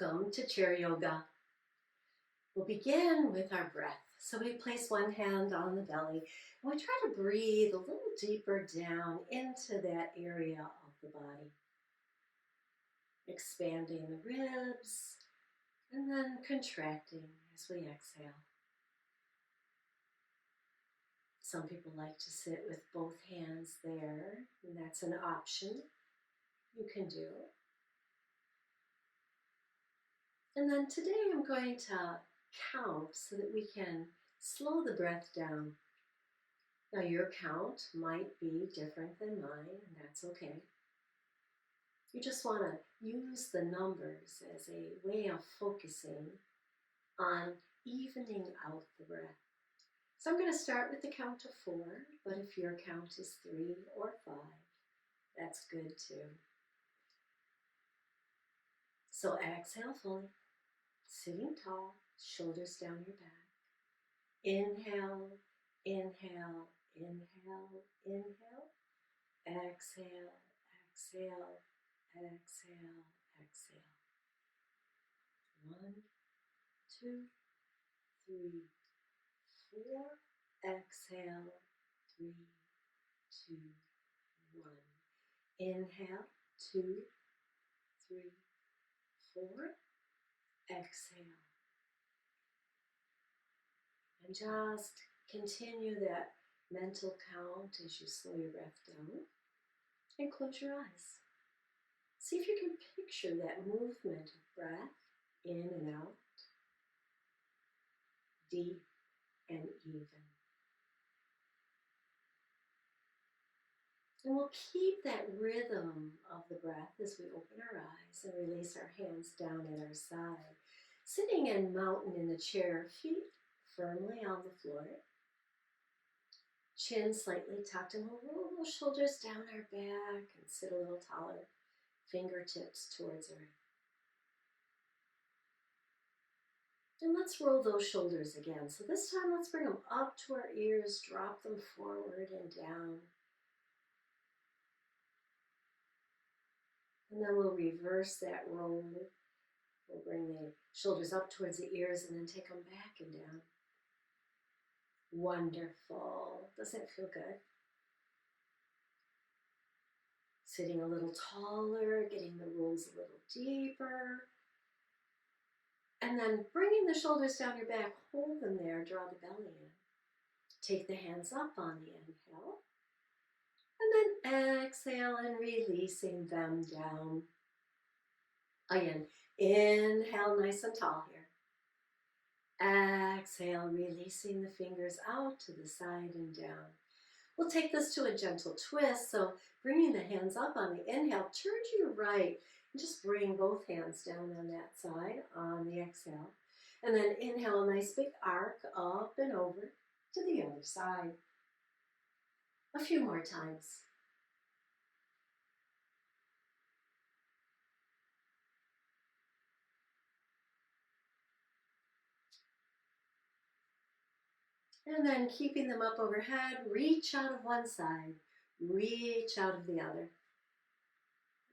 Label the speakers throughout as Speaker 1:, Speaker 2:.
Speaker 1: Welcome to chair yoga. We'll begin with our breath. So we place one hand on the belly and we try to breathe a little deeper down into that area of the body. Expanding the ribs and then contracting as we exhale. Some people like to sit with both hands there, and that's an option you can do. And then today I'm going to count so that we can slow the breath down. Now your count might be different than mine, and that's okay. You just want to use the numbers as a way of focusing on evening out the breath. So I'm going to start with the count of 4, but if your count is 3 or 5, that's good too. So exhale fully, sitting tall, shoulders down your back. Inhale, inhale, inhale, inhale. Exhale, exhale, exhale, exhale. 1, 2, 3, 4. Exhale, 3, 2, 1. Inhale, 2, 3, 4. Exhale. And just continue that mental count as you slow your breath down. And close your eyes. See if you can picture that movement of breath in and out, deep and even. And we'll keep that rhythm of the breath as we open our eyes and release our hands down at our side. Sitting in mountain in the chair, feet firmly on the floor. Chin slightly tucked, and we'll roll those shoulders down our back and sit a little taller. Fingertips towards our. And let's roll those shoulders again. So this time let's bring them up to our ears, drop them forward and down. And then we'll reverse that roll. We'll bring the shoulders up towards the ears and then take them back and down. Wonderful. Doesn't it feel good? Sitting a little taller, getting the rolls a little deeper. And then bringing the shoulders down your back, hold them there, draw the belly in. Take the hands up on the inhale. And then exhale and releasing them down. Again, inhale nice and tall here. Exhale, releasing the fingers out to the side and down. We'll take this to a gentle twist. So bringing the hands up on the inhale, turn to your right and just bring both hands down on that side on the exhale. And then inhale, a nice big arc up and over to the other side. A few more times. And then keeping them up overhead, reach out of one side, reach out of the other.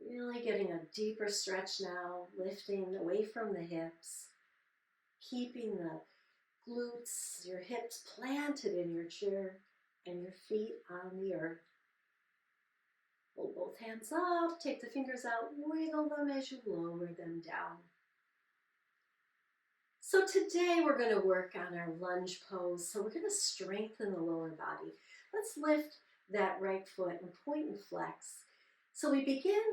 Speaker 1: Really getting a deeper stretch now, lifting away from the hips, keeping the glutes, your hips planted in your chair and your feet on the earth. Hold both hands up, take the fingers out, wiggle them as you lower them down. So today we're going to work on our lunge pose. So we're going to strengthen the lower body. Let's lift that right foot and point and flex. So we begin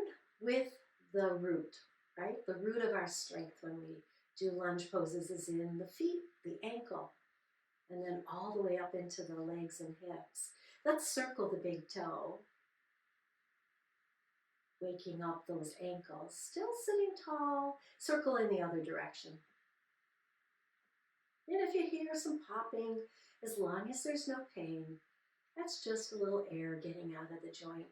Speaker 1: with the root, right? The root of our strength when we do lunge poses is in the feet, the ankle, and then all the way up into the legs and hips. Let's circle the big toe, waking up those ankles, still sitting tall, circle in the other direction. And if you hear some popping, as long as there's no pain, that's just a little air getting out of the joint.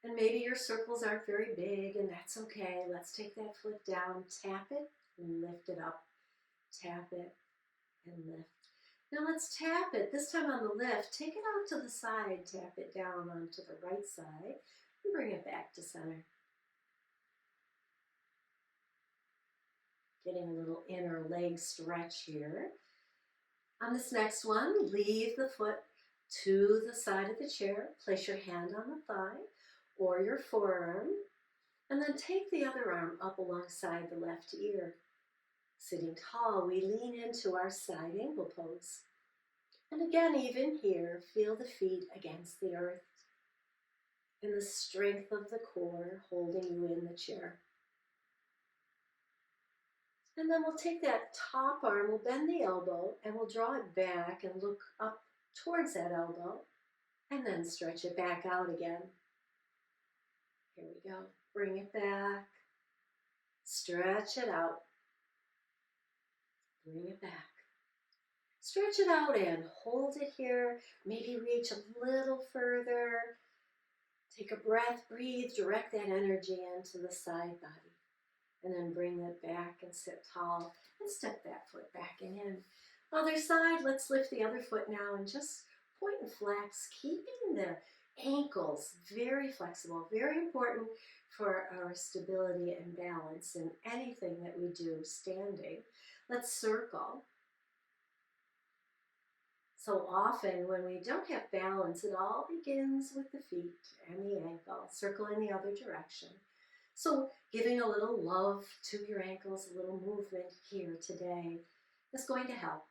Speaker 1: And maybe your circles aren't very big, and that's okay. Let's take that foot down, tap it, and lift it up. Tap it, and lift. Now let's tap it. This time on the lift, take it out to the side, tap it down onto the right side, and bring it back to center. Getting a little inner leg stretch here. On this next one, leave the foot to the side of the chair. Place your hand on the thigh or your forearm, and then take the other arm up alongside the left ear. Sitting tall, we lean into our side angle pose. And again, even here, feel the feet against the earth and the strength of the core holding you in the chair. And then we'll take that top arm, we'll bend the elbow, and we'll draw it back and look up towards that elbow, and then stretch it back out again. Here we go. Bring it back. Stretch it out. Bring it back. Stretch it out and hold it here. Maybe reach a little further. Take a breath, breathe, direct that energy into the side body. And then bring it back and sit tall and step that foot back and in. Other side, let's lift the other foot now and just point and flex, keeping the ankles very flexible, very important for our stability and balance in anything that we do standing. Let's circle. So often when we don't have balance, it all begins with the feet and the ankle. Circle in the other direction. So giving a little love to your ankles, a little movement here today is going to help.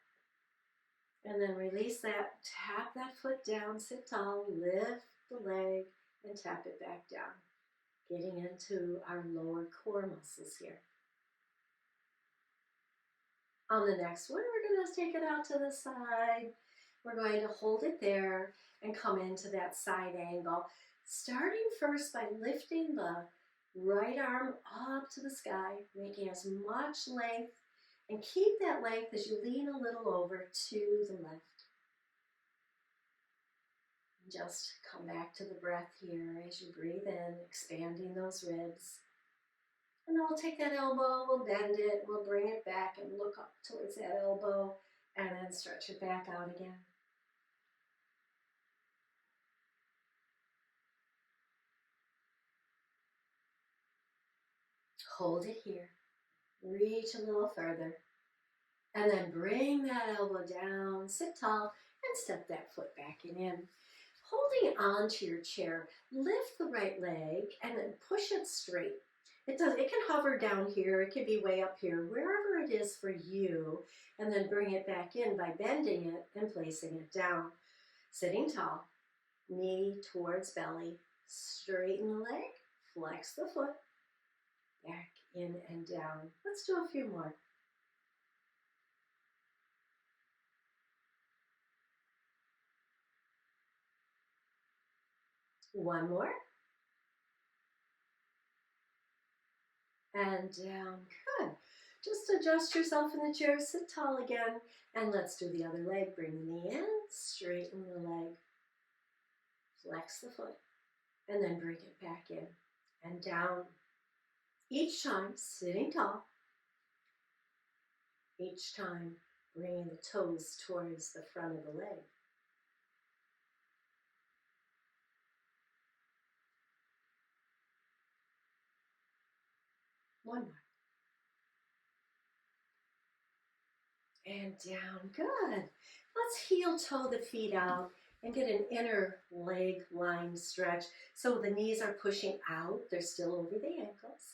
Speaker 1: And then release that, tap that foot down, sit tall, lift the leg, and tap it back down. Getting into our lower core muscles here. On the next one, we're going to take it out to the side. We're going to hold it there and come into that side angle. Starting first by lifting the right arm up to the sky, making as much length, and keep that length as you lean a little over to the left. Just come back to the breath here as you breathe in, expanding those ribs. And then we'll take that elbow, we'll bend it, we'll bring it back and look up towards that elbow, and then stretch it back out again. Hold it here. Reach a little further. And then bring that elbow down, sit tall, and step that foot back and in. Holding on to your chair, lift the right leg and then push it straight. It can hover down here, it can be way up here, wherever it is for you, and then bring it back in by bending it and placing it down. Sitting tall, knee towards belly, straighten the leg, flex the foot, back in and down. Let's do a few more. One more. And down. Good. Just adjust yourself in the chair, sit tall again, and let's do the other leg. Bring the knee in, straighten the leg, flex the foot, and then bring it back in and down. Each time sitting tall. Each time bringing the toes towards the front of the leg. One more. And down. Good. Let's heel toe the feet out and get an inner leg line stretch. So the knees are pushing out. They're still over the ankles.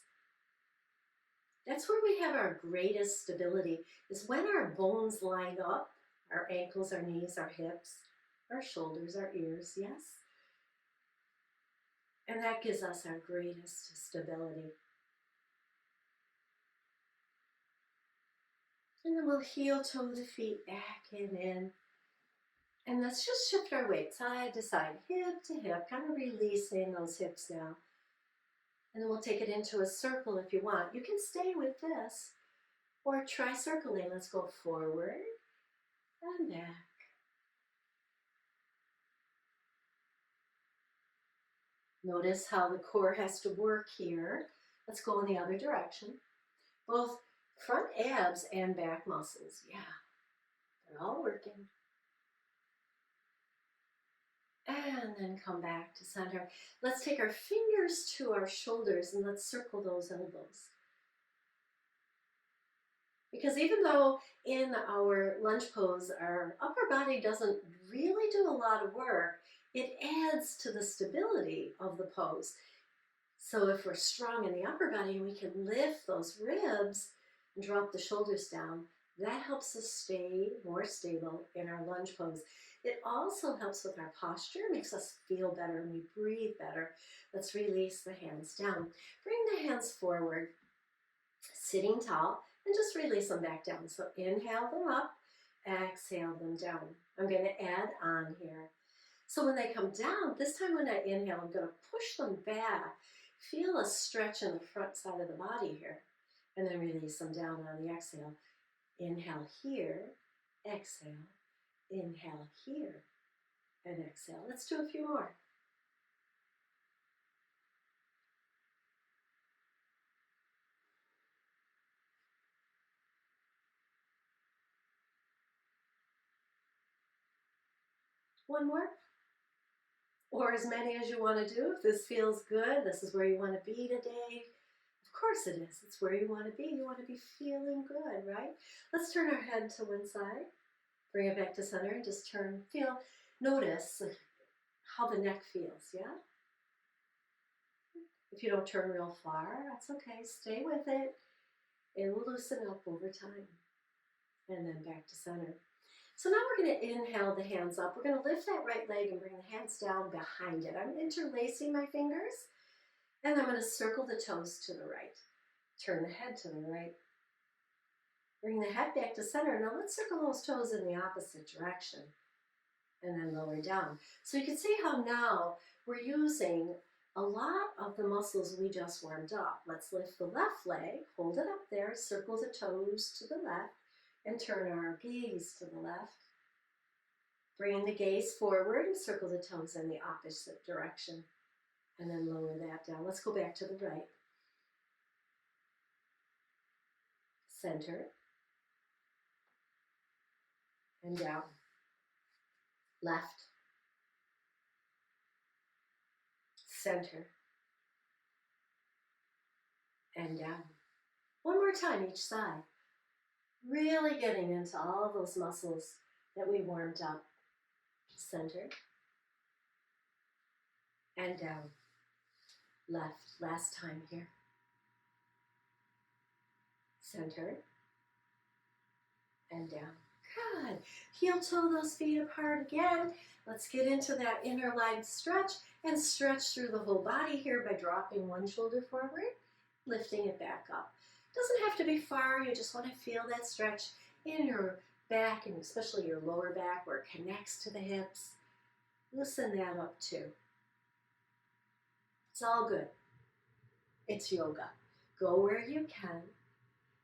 Speaker 1: That's where we have our greatest stability, is when our bones line up, our ankles, our knees, our hips, our shoulders, our ears, yes? And that gives us our greatest stability. And then we'll heel toe the feet back and in. And let's just shift our weight side to side, hip to hip, kind of releasing those hips now. And then we'll take it into a circle if you want. You can stay with this or try circling. Let's go forward and back. Notice how the core has to work here. Let's go in the other direction. Both front abs and back muscles, yeah, they're all working. And then come back to center. Let's take our fingers to our shoulders and let's circle those elbows. Because even though in our lunge pose our upper body doesn't really do a lot of work, it adds to the stability of the pose. So if we're strong in the upper body and we can lift those ribs and drop the shoulders down, that helps us stay more stable in our lunge pose. It also helps with our posture, makes us feel better and we breathe better. Let's release the hands down. Bring the hands forward, sitting tall, and just release them back down. So inhale them up, exhale them down. I'm going to add on here. So when they come down, this time when I inhale, I'm going to push them back. Feel a stretch in the front side of the body here. And then release them down on the exhale. Inhale here, exhale, inhale here, and exhale. Let's do a few more. One more. Or as many as you want to do. If this feels good, this is where you want to be today. Of course it is. It's where you want to be. You want to be feeling good, right? Let's turn our head to one side. Bring it back to center and just turn. Notice how the neck feels, yeah? If you don't turn real far, that's okay. Stay with it. It'll loosen up over time. And then back to center. So now we're going to inhale the hands up. We're going to lift that right leg and bring the hands down behind it. I'm interlacing my fingers. And I'm going to circle the toes to the right. Turn the head to the right. Bring the head back to center. Now let's circle those toes in the opposite direction. And then lower down. So you can see how now we're using a lot of the muscles we just warmed up. Let's lift the left leg, hold it up there, circle the toes to the left, and turn our gaze to the left. Bring the gaze forward and circle the toes in the opposite direction. And then lower that down. Let's go back to the right. Center. And down. Left. Center. And down. One more time each side. Really getting into all those muscles that we warmed up. Center. And down. Left. Last time here. Center. And down. Good. Heel toe those feet apart again. Let's get into that inner line stretch and stretch through the whole body here by dropping one shoulder forward, lifting it back up. Doesn't have to be far. You just want to feel that stretch in your back and especially your lower back where it connects to the hips. Loosen that up too. It's all good. It's yoga. Go where you can.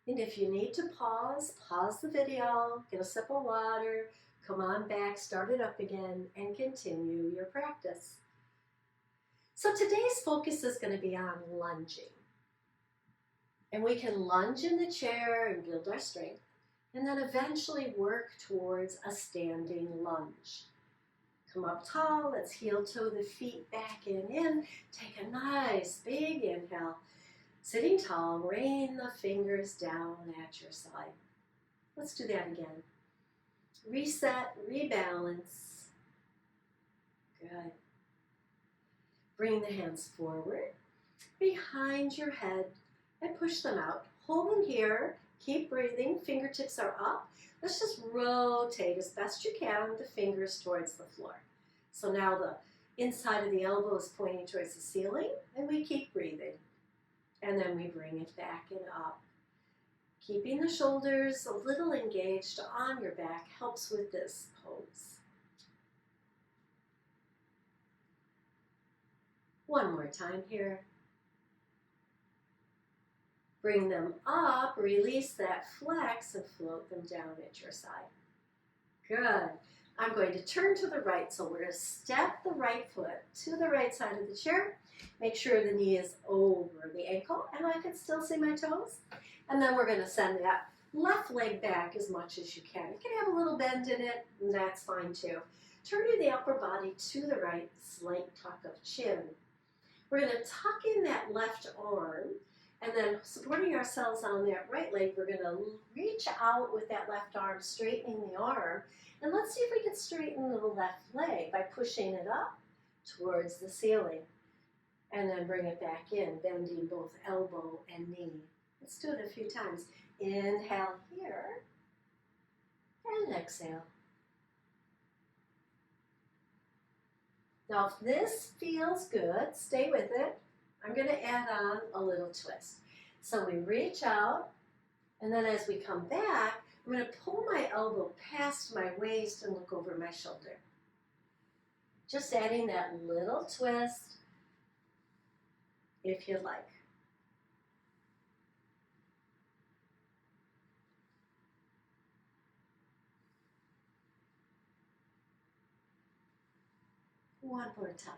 Speaker 1: And if you need to pause the video, get a sip of water, come on back, start it up again, and continue your practice. So today's focus is going to be on lunging. And we can lunge in the chair and build our strength, and then eventually work towards a standing lunge. Come up tall, let's heel toe the feet back and in. Take a nice big inhale. Sitting tall, rain the fingers down at your side. Let's do that again. Reset, rebalance. Good. Bring the hands forward, behind your head, and push them out. Hold them here. Keep breathing. Fingertips are up. Let's just rotate as best you can the fingers towards the floor. So now the inside of the elbow is pointing towards the ceiling, and we keep breathing. And then we bring it back and up. Keeping the shoulders a little engaged on your back helps with this pose. One more time here. Bring them up, release that flex, and float them down at your side. Good. I'm going to turn to the right, so we're going to step the right foot to the right side of the chair. Make sure the knee is over the ankle, and I can still see my toes. And then we're going to send that left leg back as much as you can. It can have a little bend in it, and that's fine too. Turning the upper body to the right, slight tuck of chin. We're going to tuck in that left arm And then supporting ourselves on that right leg, we're going to reach out with that left arm, straightening the arm. And let's see if we can straighten the left leg by pushing it up towards the ceiling. And then bring it back in, bending both elbow and knee. Let's do it a few times. Inhale here, and exhale. Now, if this feels good, stay with it. I'm going to add on a little twist. So we reach out, and then as we come back, I'm going to pull my elbow past my waist and look over my shoulder. Just adding that little twist, if you like. One more time.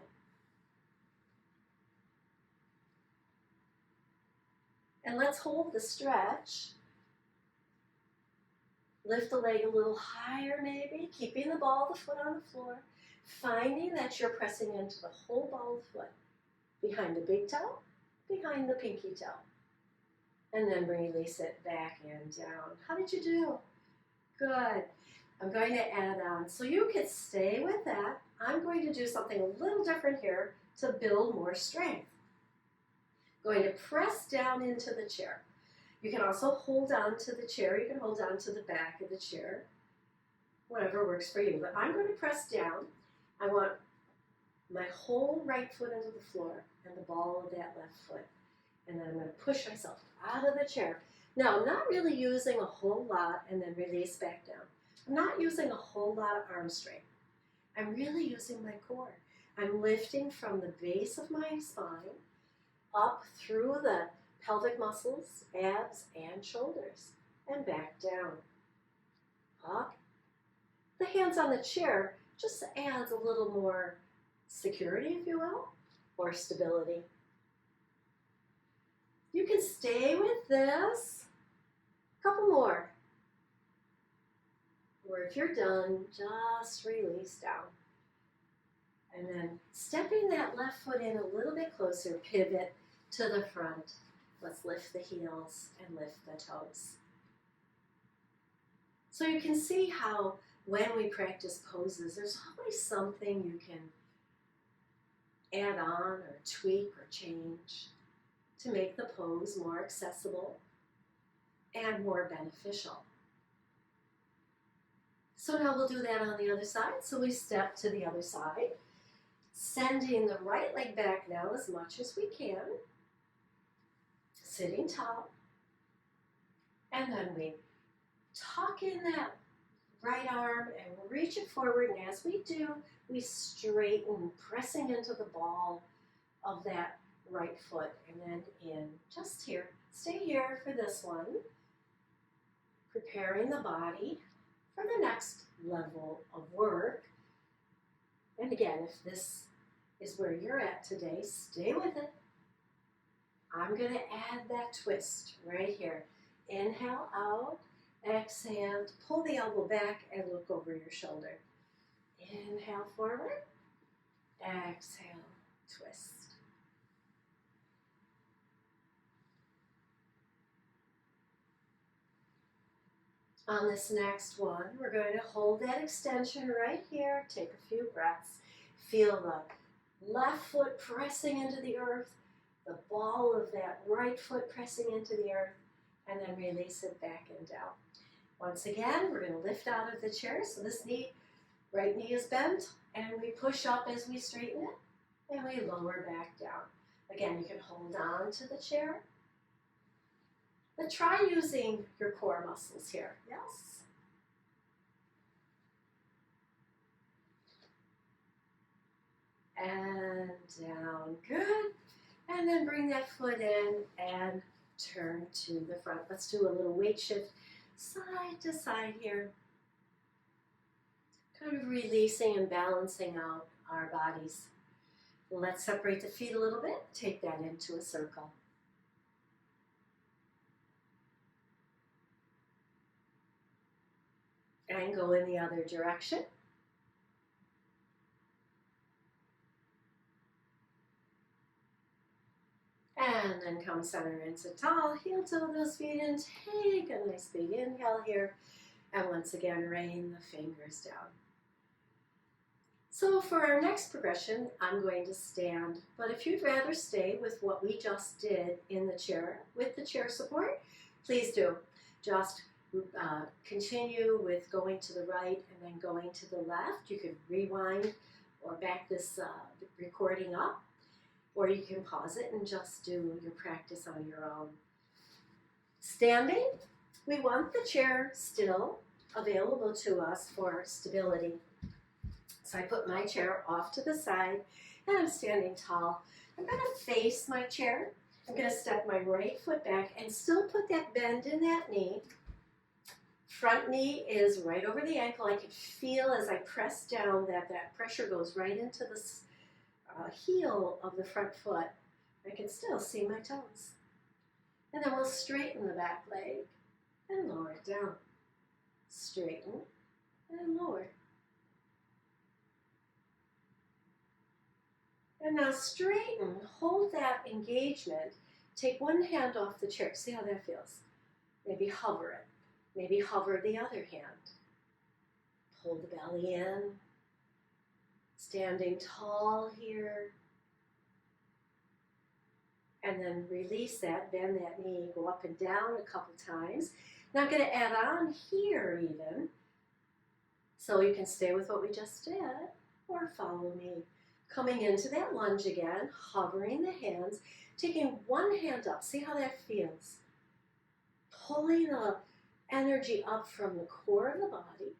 Speaker 1: And let's hold the stretch. Lift the leg a little higher maybe, keeping the ball of the foot on the floor, finding that you're pressing into the whole ball of the foot, behind the big toe, behind the pinky toe. And then release it back and down. How did you do? Good. I'm going to add on, so you can stay with that. I'm going to do something a little different here to build more strength. Going to press down into the chair. You can also hold on to the chair. You can hold on to the back of the chair, whatever works for you. But I'm going to press down. I want my whole right foot into the floor and the ball of that left foot. And then I'm going to push myself out of the chair. Now, I'm not really using a whole lot and then release back down. I'm not using a whole lot of arm strength. I'm really using my core. I'm lifting from the base of my spine up through the pelvic muscles, abs, and shoulders, and back down. Up. The hands on the chair just adds a little more security, if you will, or stability. You can stay with this. A couple more. Or if you're done, just release down. And then stepping that left foot in a little bit closer, pivot to the front. Let's lift the heels and lift the toes. So you can see how when we practice poses, there's always something you can add on or tweak or change to make the pose more accessible and more beneficial. So now we'll do that on the other side. So we step to the other side, sending the right leg back now as much as we can, sitting tall, and then we tuck in that right arm and reach it forward, and as we do, we straighten, pressing into the ball of that right foot, and then in, just here. Stay here for this one, preparing the body for the next level of work. And again, if this is where you're at today, stay with it. I'm going to add that twist right here. Inhale out, exhale, pull the elbow back and look over your shoulder. Inhale forward, exhale, twist. On this next one, we're going to hold that extension right here. Take a few breaths. Feel the left foot pressing into the earth, the ball of that right foot pressing into the earth, and then release it back and down. Once again, we're going to lift out of the chair. So this knee, right knee is bent, and we push up as we straighten it, and we lower back down. Again, you can hold on to the chair. But try using your core muscles here. Yes? And down. Good. And then bring that foot in and turn to the front. Let's do a little weight shift side to side here. Kind of releasing and balancing out our bodies. Let's separate the feet a little bit. Take that into a circle. And go in the other direction. And then come center into tall, heel toe those feet in, take a nice big inhale here, and once again rain the fingers down. So for our next progression, I'm going to stand, but if you'd rather stay with what we just did in the chair, with the chair support, please do. Just continue with going to the right and then going to the left. You could rewind or back this recording up, or you can pause it and just do your practice on your own. Standing, we want the chair still available to us for stability. So I put my chair off to the side and I'm standing tall. I'm going to face my chair. I'm going to step my right foot back and still put that bend in that knee. Front knee is right over the ankle. I can feel as I press down that pressure goes right into the heel of the front foot. I can still see my toes. And then we'll straighten the back leg and lower it down. Straighten and lower. And now straighten, hold that engagement. Take one hand off the chair. See how that feels? Maybe hover it. Maybe hover the other hand. Pull the belly in. Standing tall here. And then release that, bend that knee, go up and down a couple times. Now I'm going to add on here even. So you can stay with what we just did or follow me. Coming into that lunge again, hovering the hands, taking one hand up. See how that feels? Pulling the energy up from the core of the body,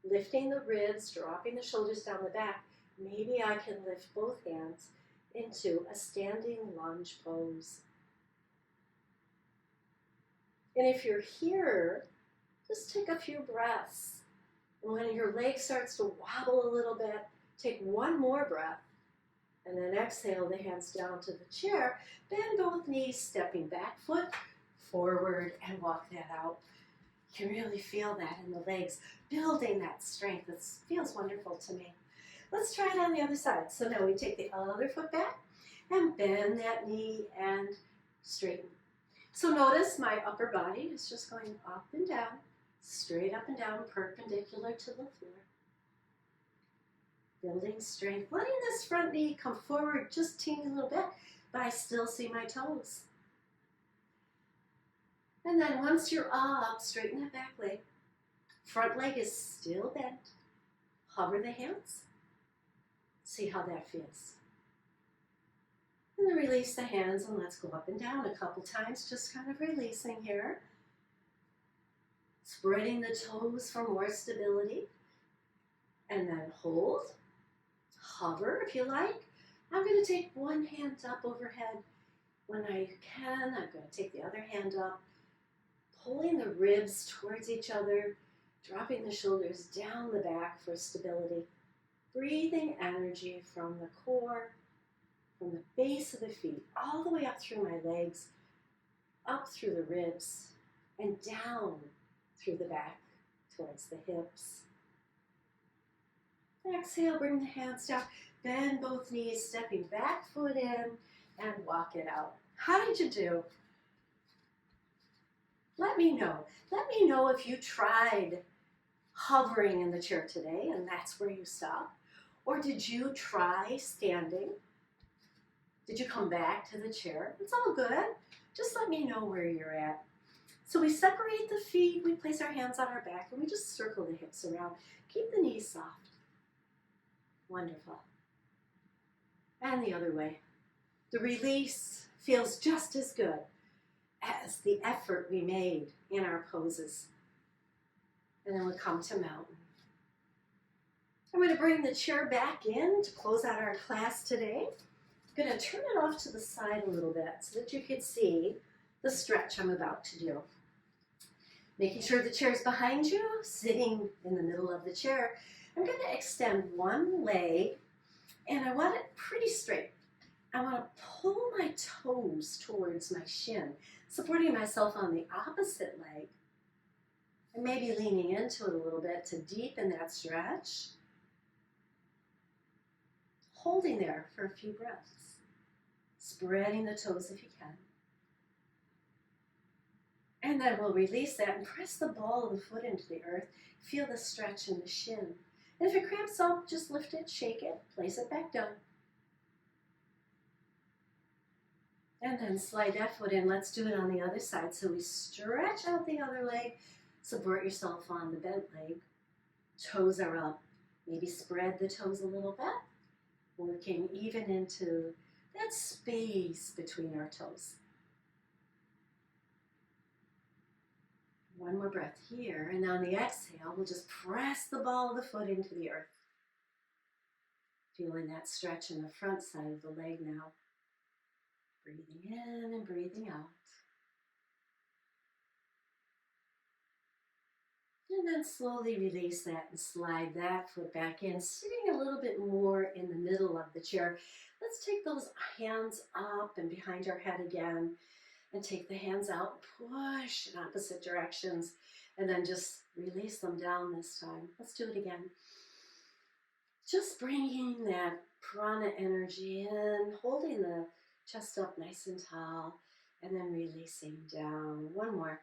Speaker 1: lifting the ribs, dropping the shoulders down the back. Maybe I can lift both hands into a standing lunge pose. And if you're here, just take a few breaths. And when your leg starts to wobble a little bit, take one more breath. And then exhale the hands down to the chair. Bend both knees, stepping back foot forward and walk that out. You can really feel that in the legs, building that strength. It feels wonderful to me. Let's try it on the other side. So now we take the other foot back and bend that knee and straighten. So notice my upper body is just going up and down, straight up and down, perpendicular to the floor. Building strength, letting this front knee come forward just a teeny little bit, but I still see my toes. And then once you're up, straighten that back leg. Front leg is still bent. Hover the hands. See how that feels. And then release the hands and let's go up and down a couple times, just kind of releasing here. Spreading the toes for more stability. And then hold. Hover if you like. I'm going to take one hand up overhead. When I can, I'm going to take the other hand up, pulling the ribs towards each other, dropping the shoulders down the back for stability. Breathing energy from the core, from the base of the feet, all the way up through my legs, up through the ribs, and down through the back towards the hips. Exhale, bring the hands down, bend both knees, stepping back foot in, and walk it out. How did you do? Let me know. Let me know if you tried hovering in the chair today and that's where you stopped. Or did you try standing? Did you come back to the chair? It's all good. Just let me know where you're at. So we separate the feet, we place our hands on our back, and we just circle the hips around. Keep the knees soft. Wonderful. And the other way. The release feels just as good as the effort we made in our poses. And then we come to mountain. I'm going to bring the chair back in to close out our class today. I'm going to turn it off to the side a little bit so that you can see the stretch I'm about to do. Making sure the chair is behind you, sitting in the middle of the chair. I'm going to extend one leg, and I want it pretty straight. I want to pull my toes towards my shin, supporting myself on the opposite leg, and maybe leaning into it a little bit to deepen that stretch. Holding there for a few breaths, spreading the toes if you can. And then we'll release that and press the ball of the foot into the earth. Feel the stretch in the shin. And if it cramps up, just lift it, shake it, place it back down. And then slide that foot in. Let's do it on the other side. So we stretch out the other leg. Support yourself on the bent leg. Toes are up. Maybe spread the toes a little bit. Working even into that space between our toes. One more breath here. And on the exhale, we'll just press the ball of the foot into the earth. Feeling that stretch in the front side of the leg now. Breathing in and breathing out. And then slowly release that and slide that foot back in, sitting a little bit more in the middle of the chair. Let's take those hands up and behind our head again, and take the hands out, push in opposite directions, and then just release them down this time. Let's do it again. Just bringing that prana energy in, holding the chest up nice and tall, and then releasing down. One more.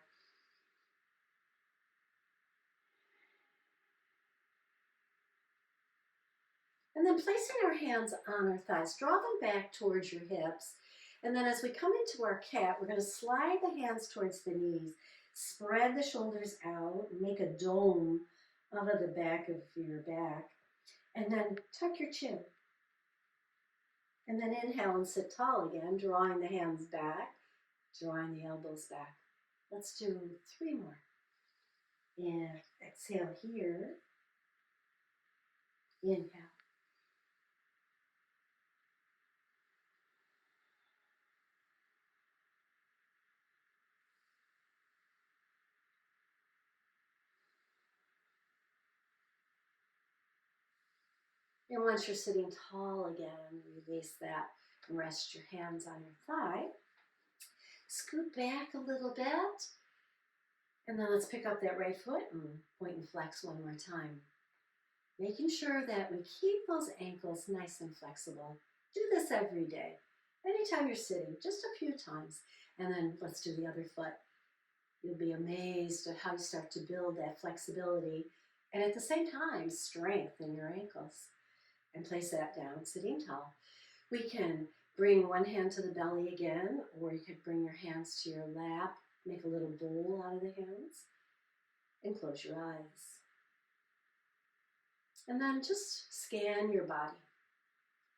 Speaker 1: And then placing our hands on our thighs, draw them back towards your hips. And then as we come into our cat, we're going to slide the hands towards the knees, spread the shoulders out, make a dome out of the back of your back, and then tuck your chin. And then inhale and sit tall again, drawing the hands back, drawing the elbows back. Let's do 3 more. And exhale here. Inhale. And once you're sitting tall again, release that and rest your hands on your thigh. Scoot back a little bit. And then let's pick up that right foot and point and flex one more time. Making sure that we keep those ankles nice and flexible. Do this every day. Anytime you're sitting, just a few times. And then let's do the other foot. You'll be amazed at how you start to build that flexibility and at the same time, strength in your ankles. And place that down, sitting tall. We can bring one hand to the belly again, or you could bring your hands to your lap, make a little bowl out of the hands, and close your eyes. And then just scan your body.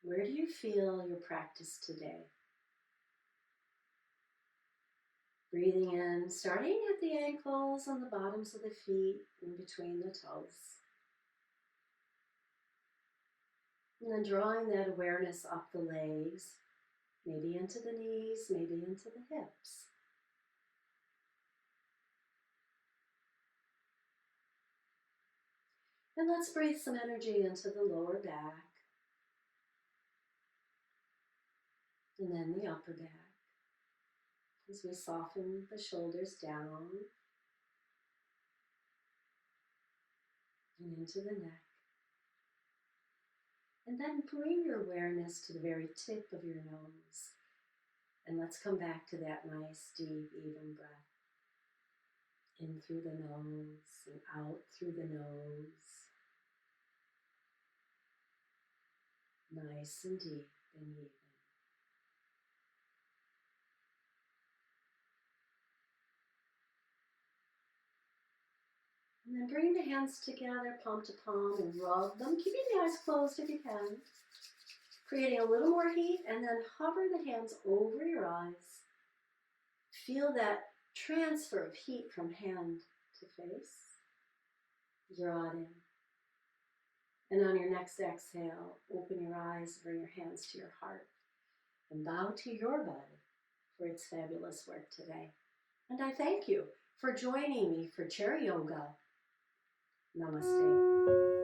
Speaker 1: Where do you feel your practice today? Breathing in, starting at the ankles and the bottoms of the feet, in between the toes. And then drawing that awareness up the legs, maybe into the knees, maybe into the hips. And let's breathe some energy into the lower back, and then the upper back, as we soften the shoulders down and into the neck. And then bring your awareness to the very tip of your nose. And let's come back to that nice, deep, even breath. In through the nose and out through the nose. Nice and deep and even. And then bring the hands together, palm to palm, and rub them, keeping the eyes closed if you can. Creating a little more heat, and then hover the hands over your eyes. Feel that transfer of heat from hand to face. Draw it in. And on your next exhale, open your eyes, bring your hands to your heart, and bow to your body for its fabulous work today. And I thank you for joining me for Chair Yoga. Namaste.